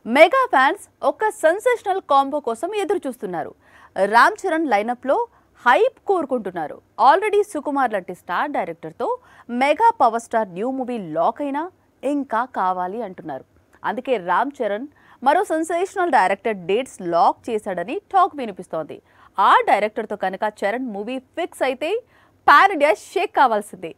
Mega fans ఒక sensational combo కోసం ఎదురు చూస్తున్నారు. రామ్ చరణ్ లైనప్ లో హైప్ కోరుకుంటున్నారు. ఆల్రెడీ సుకుమార్ లాంటి స్టార్ డైరెక్టర్ తో mega power star new movie lock అయినా ఇంకా కావాలి అంటున్నారు. అందుకే రామ్ చరణ్ మరో సెన్సేషనల్ డైరెక్టర్ డేట్స్ లాక్ చేశాడని టాక్ వినిపిస్తోంది. ఆ డైరెక్టర్ తో కనుక చరణ్ మూవీ ఫిక్స్ అయితే పాన్ ఇండియా షేక్ కావాల్సిందే.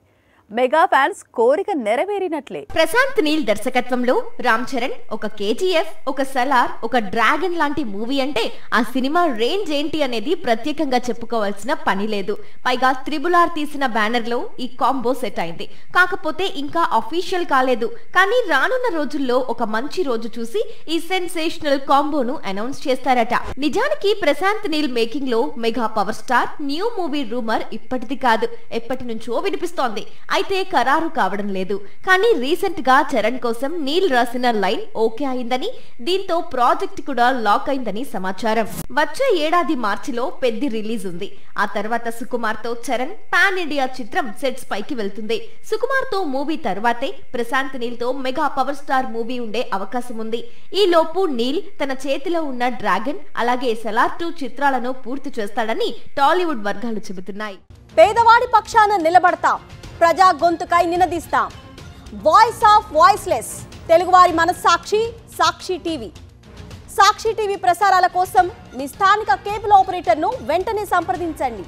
మెగా ఫ్యాన్స్ కోరిక నెరవేరినట్లే. ప్రశాంత్ నీల్ దర్శకత్వంలో రామ్ చరణ్ ఒక కేజీఎఫ్, ఒక సలార్, ఒక డ్రాగన్ లాంటి మూవీ అంటే ఆ సినిమా రేంజ్ ఏంటి అనేది ప్రత్యేకంగా చెప్పుకోవాల్సిన పని లేదు. పైగా త్రిబుల్-ఆర్ తీసిన బ్యానర్ లో ఈ కాంబో సెట్ అయింది. కాకపోతే ఇంకా అఫీషియల్ కాలేదు. కానీ రానున్న రోజుల్లో ఒక మంచి రోజు చూసి ఈ సెన్సేషనల్ కాంబోను అనౌన్స్ చేస్తారట. నిజానికి ప్రశాంత్ నీల్ మేకింగ్ లో mega power star new movie rumour ఇప్పటిది కాదు, ఎప్పటి నుంచో వినిపిస్తోంది. అయితే ఖరారు కావడం లేదు. కానీ రీసెంట్ గా చరణ్ కోసం నీల్ రాసిన లైన్ ఓకే అయిందని, దీంతో ప్రాజెక్ట్ కూడా లాక్ అయిందని సమాచారం. వచ్చే ఏడాది మార్చిలో పెద్ద రిలీజ్ ఉంది. ఆ తర్వాత సుకుమార్ తో చరణ్ పాన్ ఇండియా చిత్రం సెట్స్ పైకి వెళ్తుంది. సుకుమార్ తో మూవీ తర్వాతే ప్రశాంత్ నీల్ తో మెగా పవర్ స్టార్ మూవీ ఉండే అవకాశం ఉంది. ఈ లోపు నీల్ తన చేతిలో ఉన్న డ్రాగన్ అలాగే సలార్ 2 చిత్రాలను పూర్తి చేస్తాడని టాలీవుడ్ వర్గాలు చెబుతున్నాయి. పేదవాడి పక్షాన నిలబడతాం, ప్రజా గొంతుకై నినదిస్తాం. వాయిస్ ఆఫ్ వాయిస్లెస్, తెలుగువారి మనస్సాక్షి సాక్షి టీవీ. సాక్షి టీవీ ప్రసారాల కోసం మీ స్థానిక కేబుల్ ఆపరేటర్ను వెంటనే సంప్రదించండి.